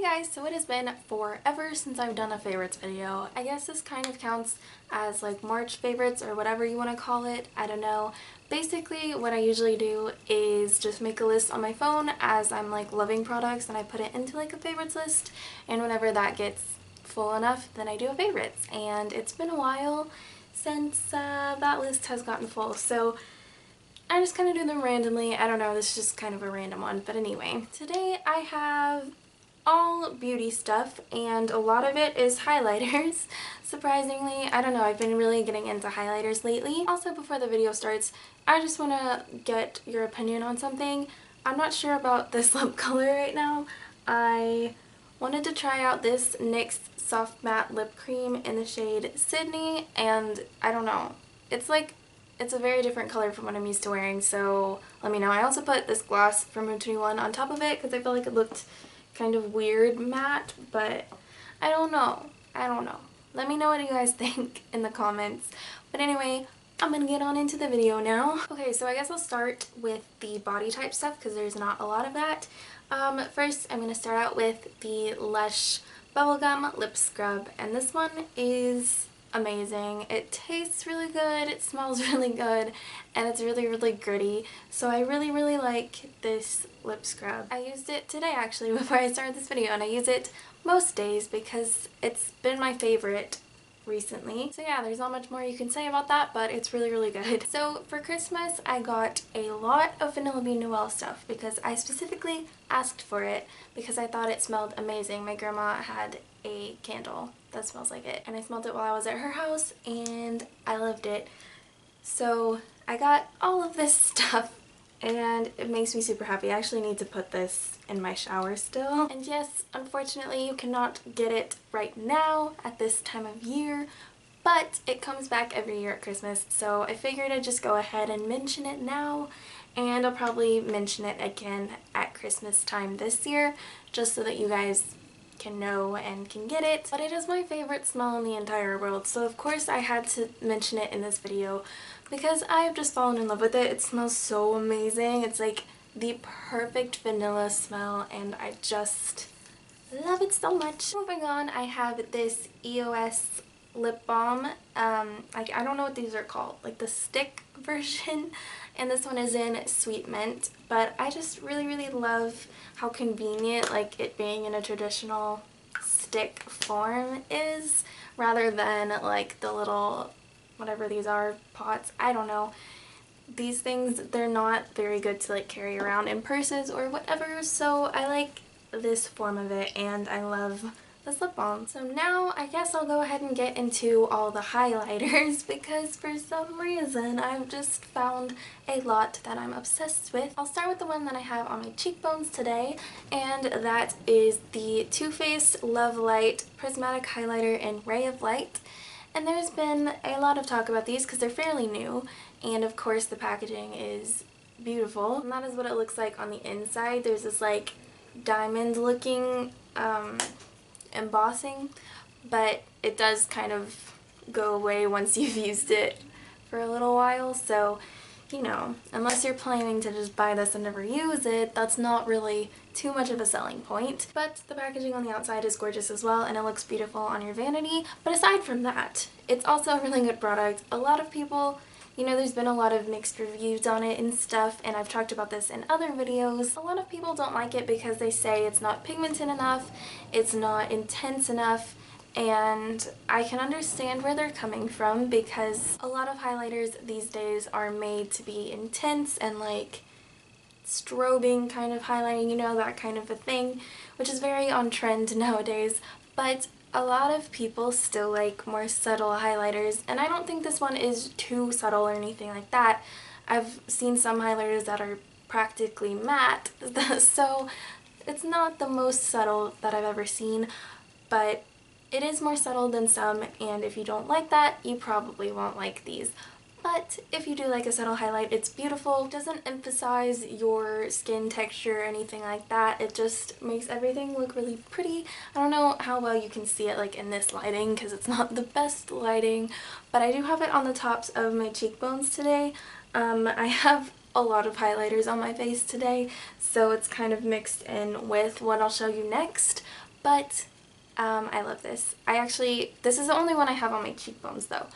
guys, so it has been forever since I've done a favorites video. I guess this kind of counts as like March favorites or whatever you want to call it. I don't know. Basically what I usually do is just make a list on my phone as I'm like loving products and I put it into like a favorites list, and whenever that gets full enough then I do a favorites, and it's been a while since that list has gotten full, so I just kind of do them randomly. I don't know, this is just kind of a random one. But anyway, today I have all beauty stuff and a lot of it is highlighters. Surprisingly, I don't know, I've been really getting into highlighters lately. Also, before the video starts, I just want to get your opinion on something. I'm not sure about this lip color right now. I wanted to try out this NYX Soft Matte Lip Cream in the shade Sydney, and I don't know, it's a very different color from what I'm used to wearing, so let me know. I also put this gloss from Room 21 on top of it because I felt like it looked kind of weird matte, but I don't know. Let me know what you guys think in the comments. But anyway, I'm gonna get on into the video now. Okay, so I guess I'll start with the body type stuff because there's not a lot of that. First, I'm gonna start out with the Lush Bubblegum Lip Scrub, and this one is amazing. It tastes really good, it smells really good, and it's really gritty, so I really like this lip scrub. I used it today actually before I started this video, and I use it most days because it's been my favorite recently. So yeah, there's not much more you can say about that, but it's really good. So for Christmas I got a lot of Vanilla Bean Noel stuff because I specifically asked for it because I thought it smelled amazing. My grandma had a candle that smells like it, and I smelled it while I was at her house and I loved it. So I got all of this stuff and it makes me super happy. I actually need to put this in my shower still. And yes, unfortunately you cannot get it right now at this time of year, but it comes back every year at Christmas, so I figured I'd just go ahead and mention it now, and I'll probably mention it again at Christmas time this year just so that you guys can know and can get it. But it is my favorite smell in the entire world, so of course I had to mention it in this video because I have just fallen in love with it. It smells so amazing. It's like the perfect vanilla smell and I just love it so much. Moving on, I have this EOS lip balm. I don't know what these are called, like the stick version, and this one is in Sweet Mint, but I just really love how convenient like it being in a traditional stick form is, rather than like the little whatever these are, pots, I don't know. These things, they're not very good to like carry around in purses or whatever, so I like this form of it and I love this lip balm. So now I guess I'll go ahead and get into all the highlighters because for some reason I've just found a lot that I'm obsessed with. I'll start with the one that I have on my cheekbones today, and that is the Too Faced Love Light Prismatic Highlighter in Ray of Light. And there's been a lot of talk about these because they're fairly new, and of course the packaging is beautiful. And that is what it looks like on the inside. There's this like diamond looking embossing, but it does kind of go away once you've used it for a little while, so you know, unless you're planning to just buy this and never use it, that's not really too much of a selling point. But the packaging on the outside is gorgeous as well, and it looks beautiful on your vanity. But aside from that, it's also a really good product. A lot of people, you know, there's been a lot of mixed reviews on it and stuff, and I've talked about this in other videos. A lot of people don't like it because they say it's not pigmented enough, it's not intense enough, and I can understand where they're coming from because a lot of highlighters these days are made to be intense and like strobing kind of highlighting, you know, that kind of a thing, which is very on trend nowadays. But a lot of people still like more subtle highlighters, and I don't think this one is too subtle or anything like that. I've seen some highlighters that are practically matte, so it's not the most subtle that I've ever seen, but it is more subtle than some, and if you don't like that, you probably won't like these. But if you do like a subtle highlight, it's beautiful. It doesn't emphasize your skin texture or anything like that. It just makes everything look really pretty. I don't know how well you can see it like in this lighting because it's not the best lighting, but I do have it on the tops of my cheekbones today. I have a lot of highlighters on my face today, so it's kind of mixed in with what I'll show you next. but I love this. This is the only one I have on my cheekbones though.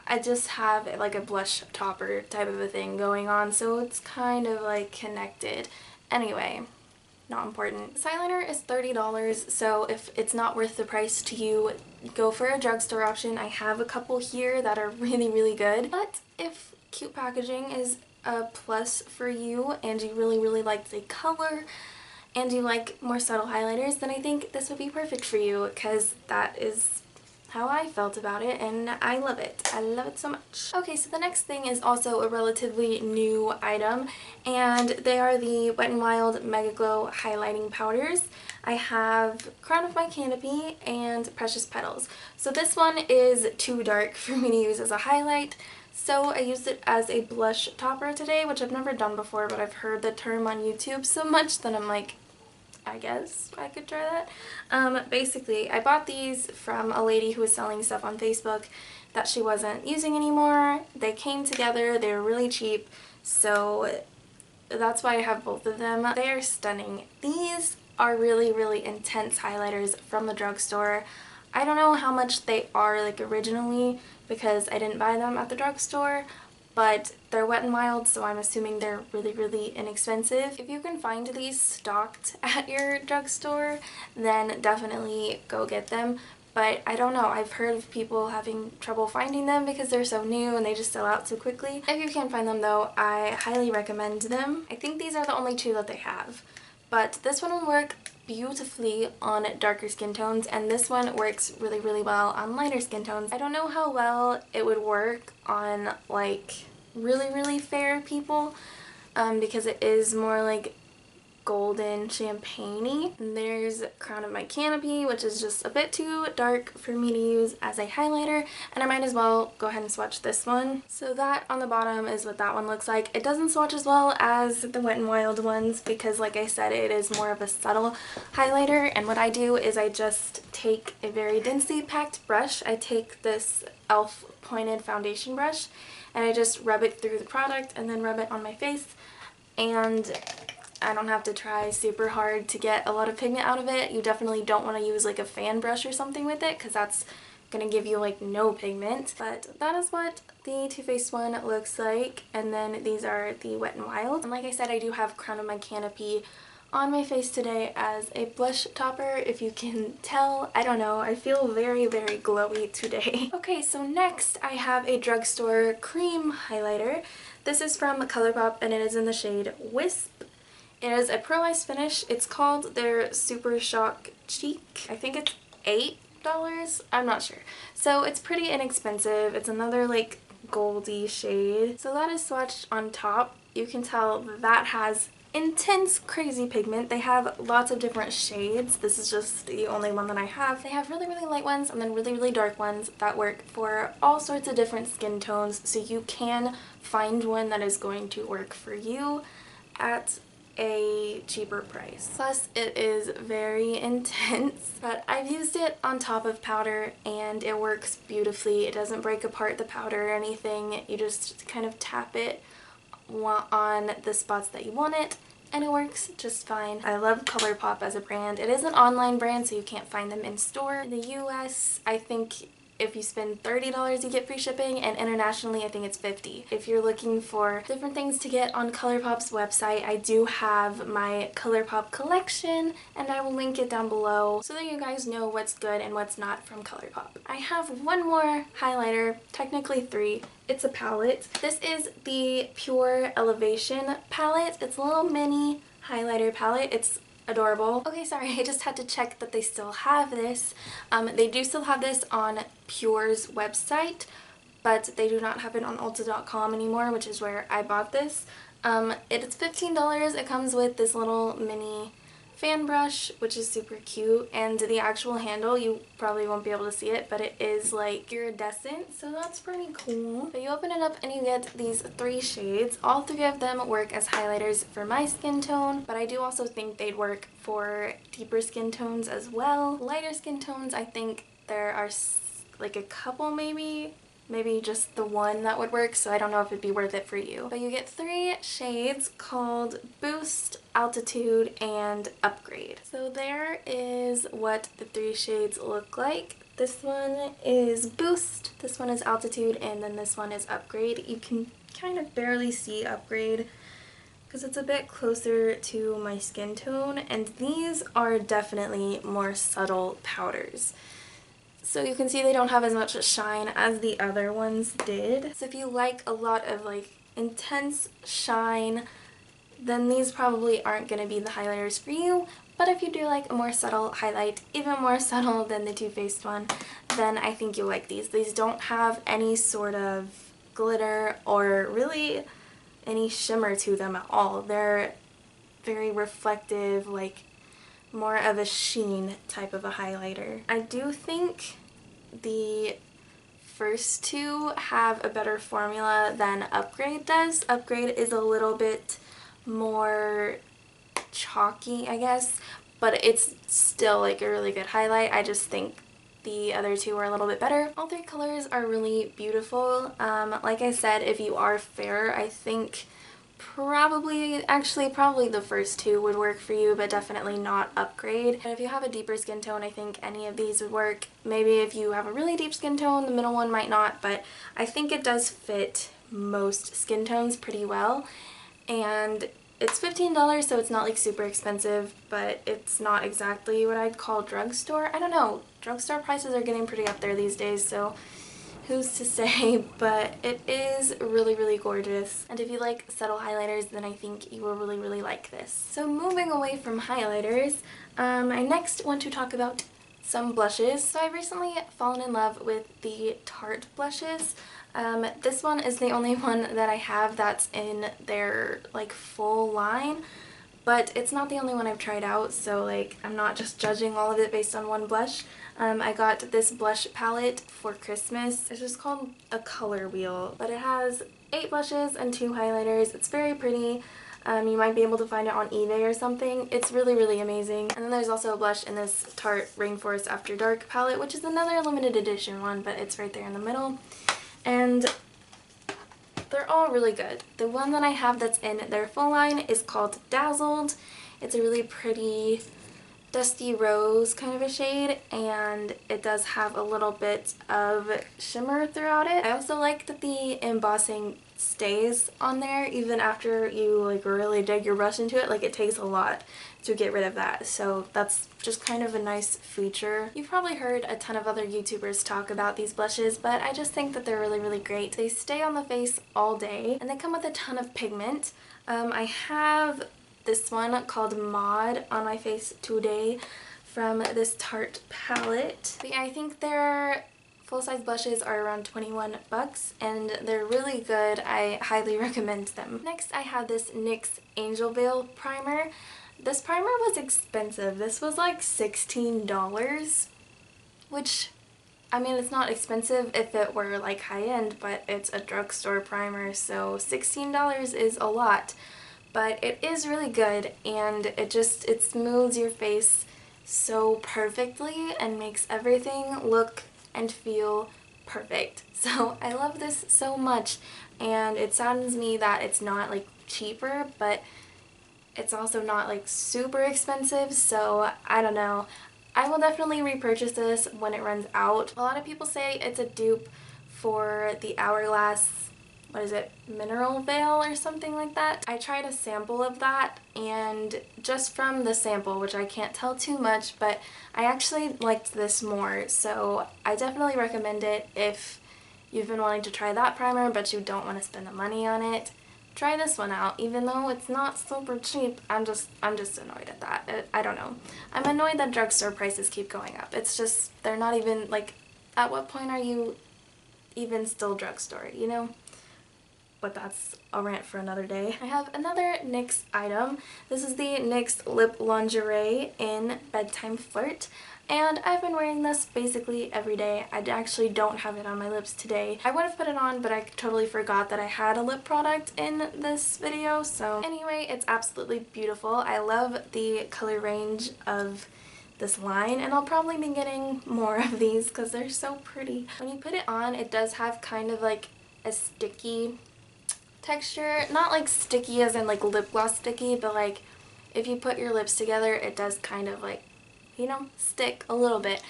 I just have like a blush topper type of a thing going on, so it's kind of like connected. Anyway, not important. This eyeliner is $30, so if it's not worth the price to you, go for a drugstore option. I have a couple here that are really, really good. But if cute packaging is a plus for you and you really, really like the color and you like more subtle highlighters, then I think this would be perfect for you, because that is how I felt about it and I love it. I love it so much. Okay, so the next thing is also a relatively new item, and they are the Wet n Wild Mega Glow highlighting powders. I have Crown of My Canopy and Precious Petals. So this one is too dark for me to use as a highlight, so I used it as a blush topper today, which I've never done before, but I've heard the term on YouTube so much that I'm like, I guess I could try that. Basically, I bought these from a lady who was selling stuff on Facebook that she wasn't using anymore. They came together, they were really cheap, so that's why I have both of them. They are stunning. These are really, really intense highlighters from the drugstore. I don't know how much they are like originally because I didn't buy them at the drugstore, but they're Wet n Wild, so I'm assuming they're really, really inexpensive. If you can find these stocked at your drugstore, then definitely go get them. But I don't know, I've heard of people having trouble finding them because they're so new and they just sell out so quickly. If you can find them though, I highly recommend them. I think these are the only two that they have. But this one will work beautifully on darker skin tones, and this one works really, really well on lighter skin tones. I don't know how well it would work on like really, really fair people because it is more like golden champagne-y. And there's Crown of My Canopy, which is just a bit too dark for me to use as a highlighter, and I might as well go ahead and swatch this one. So that on the bottom is what that one looks like. It doesn't swatch as well as the Wet n Wild ones because, like I said, it is more of a subtle highlighter, and what I do is I just take a very densely packed brush. I take this e.l.f. pointed foundation brush and I just rub it through the product and then rub it on my face, and I don't have to try super hard to get a lot of pigment out of it. You definitely don't want to use like a fan brush or something with it because that's going to give you like no pigment. But that is what the Too Faced one looks like, and then these are the Wet n Wild. And like I said, I do have Crown of My Canopy on my face today as a blush topper, if you can tell. I don't know, I feel very, very glowy today. Okay, so next I have a drugstore cream highlighter. This is from ColourPop and it is in the shade Wisp. It is a pearlized finish. It's called their Super Shock Cheek. I think it's $8. I'm not sure. So it's pretty inexpensive. It's another like goldy shade. So that is swatched on top. You can tell that has intense crazy pigment. They have lots of different shades. This is just the only one that I have. They have really, really light ones and then really, really dark ones that work for all sorts of different skin tones. So you can find one that is going to work for you at a cheaper price. Plus it is very intense, but I've used it on top of powder and it works beautifully. It doesn't break apart the powder or anything. You just kind of tap it on the spots that you want it and it works just fine. I love ColourPop as a brand. It is an online brand, so you can't find them in store. In the US, I think if you spend $30 you get free shipping, and internationally I think it's $50. If you're looking for different things to get on ColourPop's website, I do have my ColourPop collection and I will link it down below so that you guys know what's good and what's not from ColourPop. I have one more highlighter, technically three. It's a palette. This is the Pure Elevation palette. It's a little mini highlighter palette. It's adorable. Okay, sorry, I just had to check that they still have this. They do still have this on Pure's website, but they do not have it on Ulta.com anymore, which is where I bought this. It's $15. It comes with this little mini fan brush, which is super cute, and the actual handle, you probably won't be able to see it, but it is like iridescent, so that's pretty cool. But you open it up and you get these three shades. All three of them work as highlighters for my skin tone, but I do also think they'd work for deeper skin tones as well. Lighter skin tones, I think there are like a couple maybe just the one that would work, so I don't know if it'd be worth it for you. But you get three shades called Boost, Altitude, and Upgrade. So there is what the 3 shades look like. This one is Boost, this one is Altitude, and then this one is Upgrade. You can kind of barely see Upgrade because it's a bit closer to my skin tone, and these are definitely more subtle powders. So you can see they don't have as much shine as the other ones did. So if you like a lot of like intense shine, then these probably aren't going to be the highlighters for you. But if you do like a more subtle highlight, even more subtle than the Too Faced one, then I think you'll like these. These don't have any sort of glitter or really any shimmer to them at all. They're very reflective, like more of a sheen type of a highlighter. I do think the first two have a better formula than Upgrade does. Upgrade is a little bit more chalky, I guess, but it's still like a really good highlight. I just think the other two are a little bit better. All 3 colors are really beautiful. Like I said, if you are fair, I think probably the first 2 would work for you, but definitely not Upgrade. And if you have a deeper skin tone, I think any of these would work. Maybe if you have a really deep skin tone, the middle one might not, but I think it does fit most skin tones pretty well. And it's $15, so it's not like super expensive, but it's not exactly what I'd call drugstore. I don't know, drugstore prices are getting pretty up there these days, so who's to say, but it is really, really gorgeous. And if you like subtle highlighters, then I think you will really, really like this. So moving away from highlighters, I next want to talk about some blushes. So I've recently fallen in love with the Tarte blushes. This one is the only one that I have that's in their like full line, but it's not the only one I've tried out, so like I'm not just judging all of it based on one blush. I got this blush palette for Christmas. It's just called a color wheel, but it has 8 blushes and 2 highlighters. It's very pretty. You might be able to find it on eBay or something. It's really, really amazing. And then there's also a blush in this Tarte Rainforest After Dark palette, which is another limited edition one, but it's right there in the middle. And they're all really good. The one that I have that's in their full line is called Dazzled. It's a really pretty dusty rose kind of a shade, and it does have a little bit of shimmer throughout it. I also like that the embossing stays on there even after you like really dig your brush into it. Like it takes a lot to get rid of that, so that's just kind of a nice feature. You've probably heard a ton of other YouTubers talk about these blushes, but I just think that they're really, really great. They stay on the face all day, and they come with a ton of pigment. I have this one called Mod on my face today from this Tarte palette. But yeah, I think their full-size blushes are around 21 bucks, and they're really good. I highly recommend them. Next, I have this NYX Angel Veil primer. This primer was expensive. This was like $16, which, I mean, it's not expensive if it were like high-end, but it's a drugstore primer, so $16 is a lot. But it is really good, and it smooths your face so perfectly and makes everything look and feel perfect. So I love this so much, and it saddens me that it's not like cheaper, but it's also not like super expensive, so I don't know. I will definitely repurchase this when it runs out. A lot of people say it's a dupe for the Hourglass, what is it, Mineral Veil or something like that. I tried a sample of that, and just from the sample, which I can't tell too much, but I actually liked this more, so I definitely recommend it if you've been wanting to try that primer but you don't want to spend the money on it. Try this one out. Even though it's not super cheap, I'm just annoyed at that. I don't know. I'm annoyed that drugstore prices keep going up. It's just, they're not even, like, at what point are you even still drugstore, you know? But that's a rant for another day. I have another NYX item. This is the NYX Lip Lingerie in Bedtime Flirt, and I've been wearing this basically every day. I actually don't have it on my lips today. I would have put it on, but I totally forgot that I had a lip product in this video, so anyway, it's absolutely beautiful. I love the color range of this line, and I'll probably be getting more of these because they're so pretty. When you put it on, it does have kind of like a sticky texture. Not like sticky as in like lip gloss sticky, but like if you put your lips together, it does kind of like, you know, stick a little bit.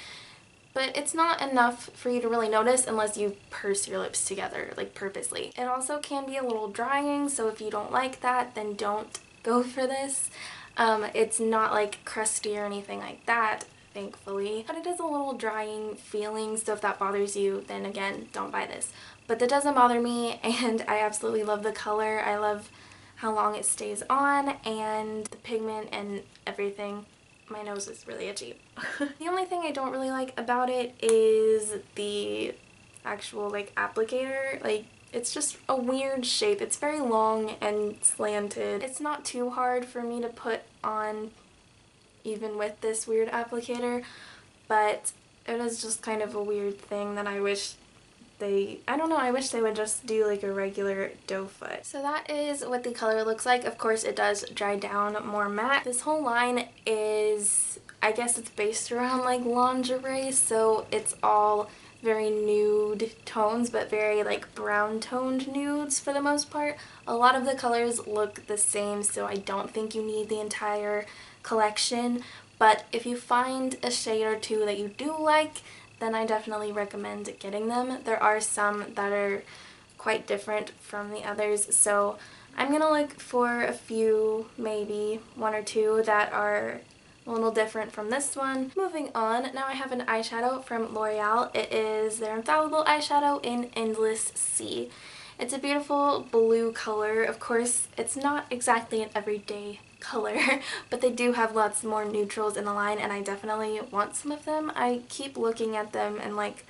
But it's not enough for you to really notice unless you purse your lips together, like purposely. It also can be a little drying, so if you don't like that, then don't go for this. It's not like crusty or anything like that, thankfully. But it is a little drying feeling, so if that bothers you, then again, don't buy this. But that doesn't bother me, and I absolutely love the color. I love how long it stays on, and the pigment and everything. My nose is really itchy. The only thing I don't really like about it is the actual like applicator. Like, it's just a weird shape. It's very long and slanted. It's not too hard for me to put on even with this weird applicator, but it is just kind of a weird thing that I wish I don't know, I wish they would just do like a regular doe foot. So that is what the color looks like. Of course, it does dry down more matte. This whole line is, I guess it's based around like lingerie, so it's all very nude tones, but very like brown toned nudes for the most part. A lot of the colors look the same, so I don't think you need the entire collection, but if you find a shade or two that you do like, then I definitely recommend getting them. There are some that are quite different from the others, so I'm gonna look for a few, maybe one or two that are a little different from this one. Moving on, now I have an eyeshadow from L'Oreal. It is their Infallible eyeshadow in Endless Sea. It's a beautiful blue color. Of course, it's not exactly an everyday color, but they do have lots more neutrals in the line, and I definitely want some of them. I keep looking at them and like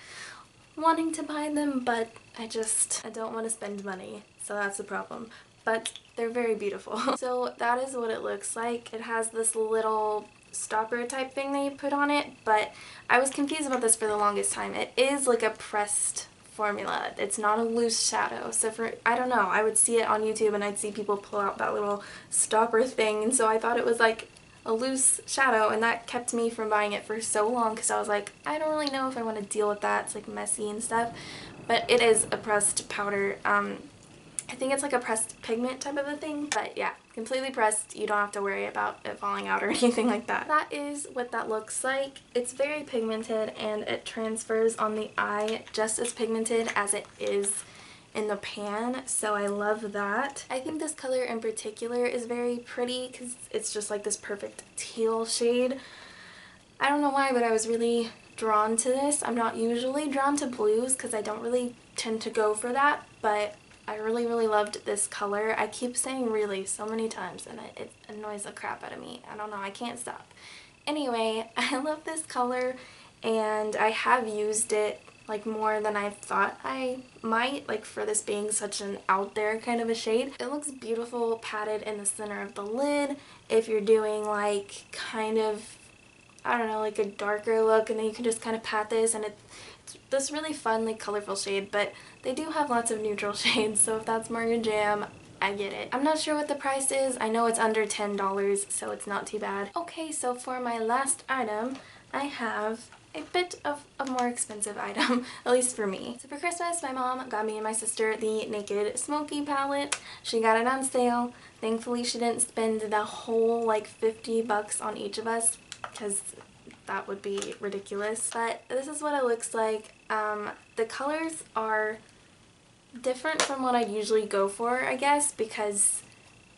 wanting to buy them, but I don't want to spend money, so that's the problem. But they're very beautiful. So that is what it looks like. It has this little stopper type thing that you put on it, but I was confused about this for the longest time. It is like a pressed formula. It's not a loose shadow. So I don't know, I would see it on YouTube and I'd see people pull out that little stopper thing, and so I thought it was like a loose shadow, and that kept me from buying it for so long because I was like, I don't really know if I want to deal with that. It's like messy and stuff. But it is a pressed powder. I think it's like a pressed pigment type of a thing, but yeah, completely pressed. You don't have to worry about it falling out or anything like that. That is what that looks like. It's very pigmented and it transfers on the eye just as pigmented as it is in the pan, so I love that. I think this color in particular is very pretty because it's just like this perfect teal shade. I don't know why, but I was really drawn to this. I'm not usually drawn to blues because I don't really tend to go for that, but I really loved this color. I keep saying really so many times and it annoys the crap out of me. I don't know, I can't stop. Anyway, I love this color and I have used it like more than I thought I might, like for this being such an out there kind of a shade. It looks beautiful patted in the center of the lid if you're doing like kind of, I don't know, like a darker look, and then you can just kind of pat this and it's this really fun like colorful shade, but they do have lots of neutral shades, so if that's more your jam, I get it. I'm not sure what the price is. I know it's under $10, so it's not too bad. Okay, so for my last item, I have a bit of a more expensive item, at least for me. So for Christmas, my mom got me and my sister the Naked Smoky palette. She got it on sale. Thankfully, she didn't spend the whole like $50 on each of us, because that would be ridiculous. But this is what it looks like. The colors are different from what I'd usually go for, I guess, because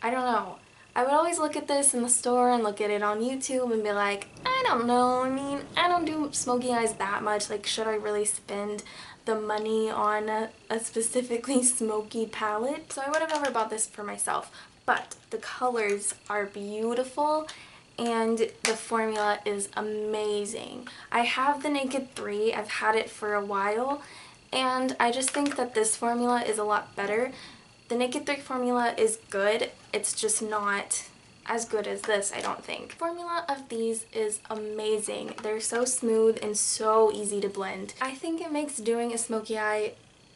I don't know. I would always look at this in the store and look at it on YouTube and be like, I don't know, I mean, I don't do smoky eyes that much, like should I really spend the money on a specifically smoky palette? So I would have never bought this for myself, but the colors are beautiful and the formula is amazing. I have the Naked 3, I've had it for a while, and I just think that this formula is a lot better. The Naked 3 formula is good, it's just not as good as this, I don't think. The formula of these is amazing. They're so smooth and so easy to blend. I think it makes doing a smoky eye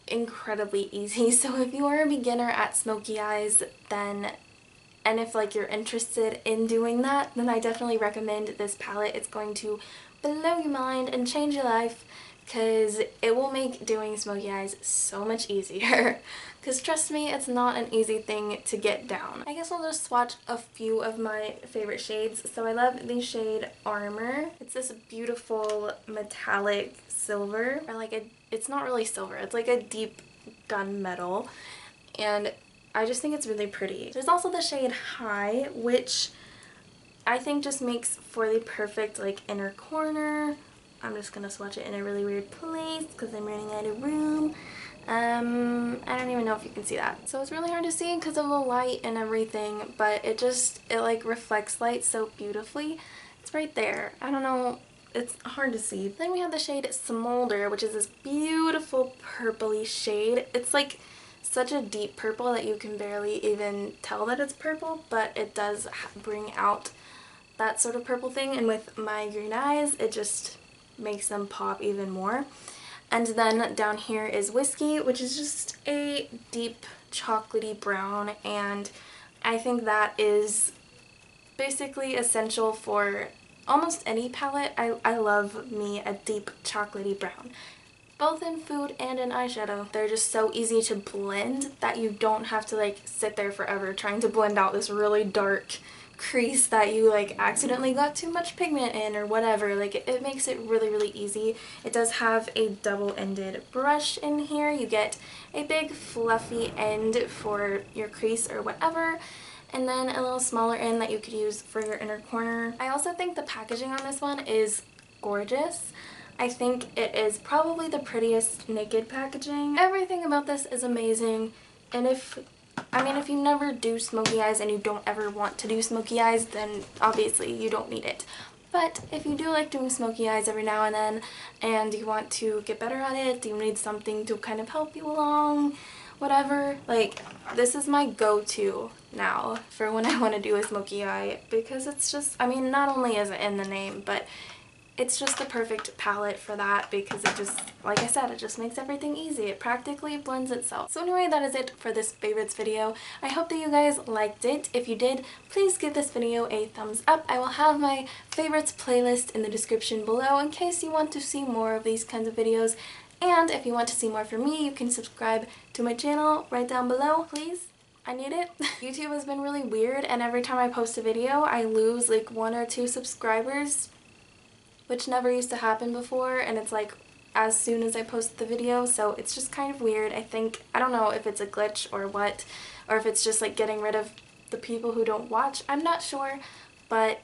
incredibly easy, so if you are a beginner at smoky eyes, and if like you're interested in doing that, then I definitely recommend this palette. It's going to blow your mind and change your life, because it will make doing smoky eyes so much easier. Because trust me, it's not an easy thing to get down. I guess I'll just swatch a few of my favorite shades. So I love the shade Armor. It's this beautiful metallic silver, or like it's not really silver, it's like a deep gunmetal, and I just think it's really pretty. There's also the shade High, which I think just makes for the perfect like inner corner. I'm just gonna swatch it in a really weird place because I'm running out of room. I don't even know if you can see that. So it's really hard to see because of the light and everything, but it like reflects light so beautifully. It's right there. I don't know, it's hard to see. Then we have the shade Smolder, which is this beautiful purpley shade. It's like such a deep purple that you can barely even tell that it's purple, but it does bring out that sort of purple thing, and with my green eyes it just makes them pop even more. And then down here is Whiskey, which is just a deep chocolatey brown, and I think that is basically essential for almost any palette. I love me a deep chocolatey brown, both in food and in eyeshadow. They're just so easy to blend that you don't have to like sit there forever trying to blend out this really dark crease that you like accidentally got too much pigment in or whatever. Like it makes it really easy. It does have a double-ended brush in here. You get a big fluffy end for your crease or whatever, and then a little smaller end that you could use for your inner corner. I also think the packaging on this one is gorgeous. I think it is probably the prettiest naked packaging. Everything about this is amazing, and if you never do smoky eyes and you don't ever want to do smoky eyes, then obviously you don't need it. But if you do like doing smoky eyes every now and then and you want to get better at it, you need something to kind of help you along, whatever, like this is my go-to now for when I want to do a smoky eye, because it's just, I mean, not only is it in the name, but it's just the perfect palette for that, because it just, like I said, it just makes everything easy. It practically blends itself. So anyway, that is it for this favorites video. I hope that you guys liked it. If you did, please give this video a thumbs up. I will have my favorites playlist in the description below in case you want to see more of these kinds of videos. And if you want to see more from me, you can subscribe to my channel right down below, please. I need it. YouTube has been really weird, and every time I post a video, I lose like 1 or 2 subscribers, which never used to happen before, and it's like as soon as I post the video, so it's just kind of weird. I don't know if it's a glitch or what, or if it's just like getting rid of the people who don't watch. I'm not sure, but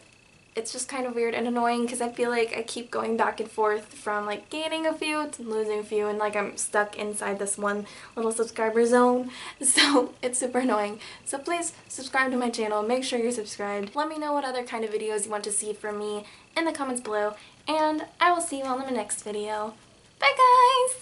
it's just kind of weird and annoying because I feel like I keep going back and forth from like gaining a few to losing a few, and like I'm stuck inside this one little subscriber zone, so it's super annoying. So please subscribe to my channel, make sure you're subscribed. Let me know what other kind of videos you want to see from me in the comments below, and I will see you all in my next video. Bye guys!